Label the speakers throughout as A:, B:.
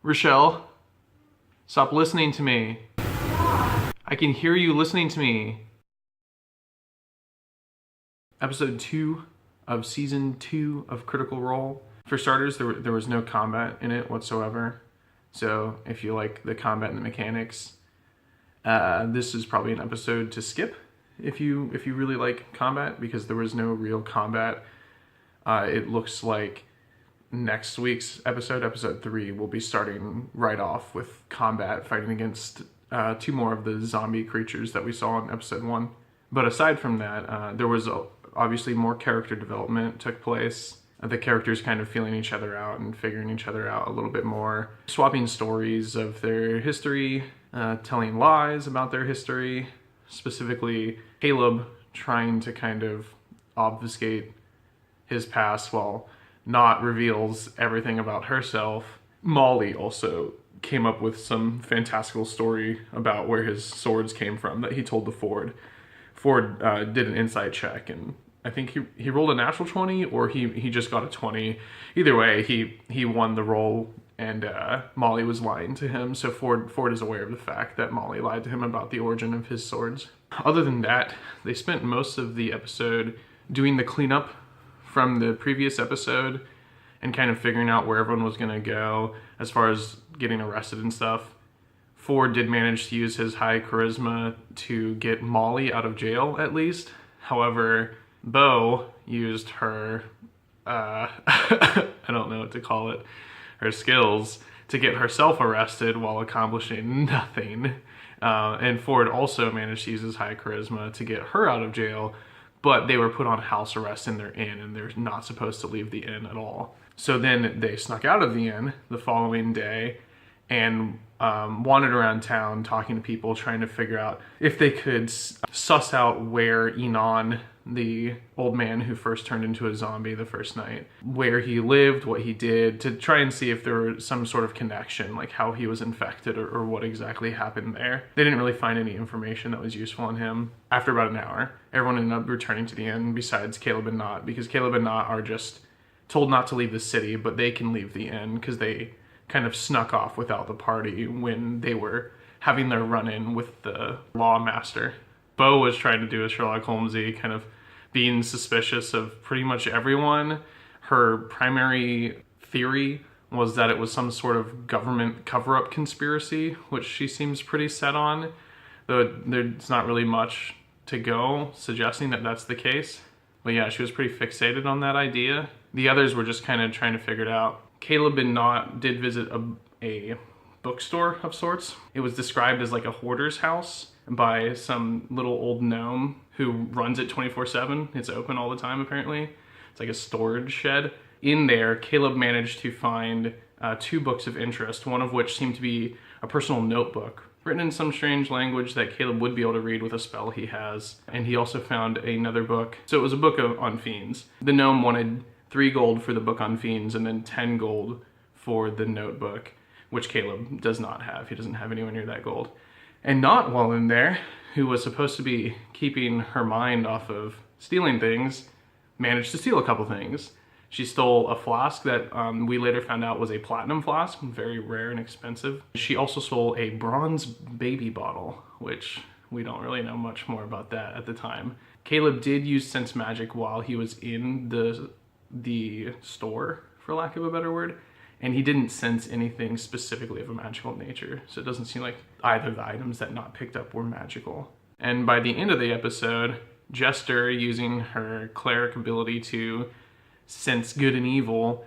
A: Rochelle, stop listening to me. I can hear you listening to me. Episode 2 of Season 2 of Critical Role. For starters, there was no combat in it whatsoever. So if you like the combat and the mechanics, this is probably an episode to skip if you really like combat, because there was no real combat. It looks like next week's episode 3, will be starting right off with combat, fighting against 2 more of the zombie creatures that we saw in episode 1. But aside from that, there was obviously more character development took place. The characters kind of feeling each other out and figuring each other out a little bit more, swapping stories of their history, telling lies about their history, specifically Caleb trying to kind of obfuscate his past while Not reveals everything about herself. Molly also came up with some fantastical story about where his swords came from that he told to Ford. Ford did an insight check, and I think he rolled a natural 20, or he just got a 20. Either way, he won the roll, and Molly was lying to him. So Ford is aware of the fact that Molly lied to him about the origin of his swords. Other than that, they spent most of the episode doing the cleanup from the previous episode and kind of figuring out where everyone was going to go as far as getting arrested and stuff. Ford did manage to use his high charisma to get Molly out of jail, at least. However, Bo used her, I don't know what to call it, her skills to get herself arrested while accomplishing nothing. And Ford also managed to use his high charisma to get her out of jail, but they were put on house arrest in their inn, and they're not supposed to leave the inn at all. So then they snuck out of the inn the following day and wandered around town talking to people, trying to figure out if they could suss out where Enon, the old man who first turned into a zombie the first night, where he lived, what he did, to try and see if there was some sort of connection, like how he was infected or what exactly happened there. They didn't really find any information that was useful on him. After about an hour, everyone ended up returning to the inn besides Caleb and Not, because Caleb and Not are just told not to leave the city, but they can leave the inn because they kind of snuck off without the party when they were having their run-in with the lawmaster. Bo was trying to do a Sherlock Holmesy, kind of being suspicious of pretty much everyone. Her primary theory was that it was some sort of government cover-up conspiracy, which she seems pretty set on, though there's not really much to go suggesting that that's the case. But yeah, she was pretty fixated on that idea. The others were just kind of trying to figure it out. Caleb and Not did visit a bookstore of sorts. It was described as like a hoarder's house by some little old gnome who runs it 24/7. It's open all the time, apparently. It's like a storage shed. In there, Caleb managed to find 2 books of interest, one of which seemed to be a personal notebook written in some strange language that Caleb would be able to read with a spell he has. And he also found another book. So it was a book on fiends. The gnome wanted 3 gold for the book on fiends and then 10 gold for the notebook, which Caleb does not have. He doesn't have anywhere near that gold. And Not, while in there, who was supposed to be keeping her mind off of stealing things, managed to steal a couple things. She stole a flask that we later found out was a platinum flask, very rare and expensive. She also stole a bronze baby bottle, which we don't really know much more about that at the time. Caleb did use sense magic while he was in the store, for lack of a better word, and he didn't sense anything specifically of a magical nature, so it doesn't seem like either of the items that Not picked up were magical. And by the end of the episode, Jester, using her cleric ability to sense good and evil,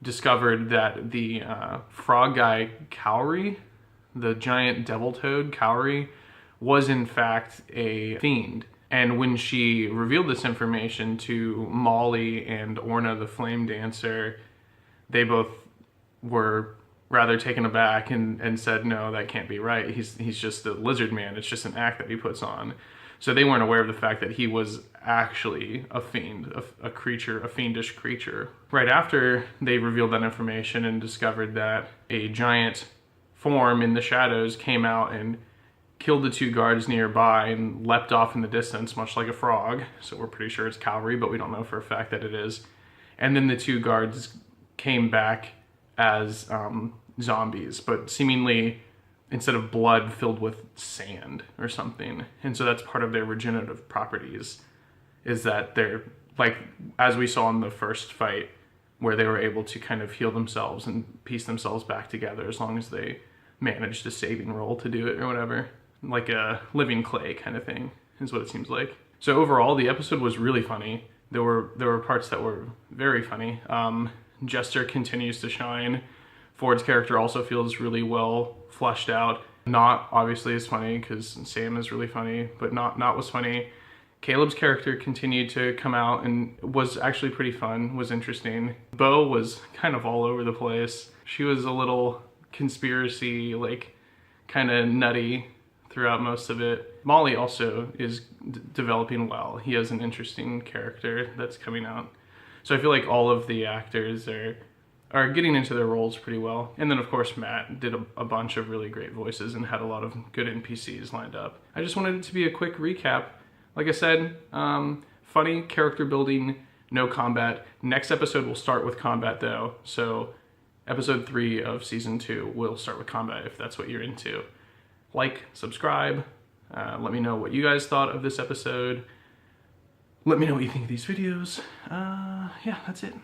A: discovered that the frog guy Cowrie, the giant devil toad Cowrie, was in fact a fiend. And when she revealed this information to Molly and Orna the Flame Dancer, they both were rather taken aback and said, no, that can't be right. He's just a lizard man. It's just an act that he puts on. So they weren't aware of the fact that he was actually a fiend, a creature, a fiendish creature. Right after they revealed that information and discovered that a giant form in the shadows came out and killed the 2 guards nearby and leapt off in the distance, much like a frog. So we're pretty sure it's Cowrie, but we don't know for a fact that it is. And then the 2 guards came back as zombies, but seemingly instead of blood filled with sand or something. And so that's part of their regenerative properties, is that they're like, as we saw in the first fight, where they were able to kind of heal themselves and piece themselves back together as long as they managed a saving roll to do it or whatever. Like a living clay kind of thing is what it seems like. So overall, the episode was really funny. There were parts that were very funny. Jester continues to shine. Ford's character also feels really well fleshed out. Not obviously as funny, because Sam is really funny, but not was funny. Caleb's character continued to come out and was actually pretty fun, was interesting. Bo was kind of all over the place. She was a little conspiracy, like, kind of nutty throughout most of it. Molly also is developing well. He has an interesting character that's coming out. So I feel like all of the actors are getting into their roles pretty well. And then of course Matt did a bunch of really great voices and had a lot of good NPCs lined up. I just wanted it to be a quick recap. Like I said, funny, character building, no combat. Next episode will start with combat though. So episode 3 of season 2 will start with combat if that's what you're into. Like, subscribe, let me know what you guys thought of this episode. Let me know what you think of these videos. Yeah, that's it.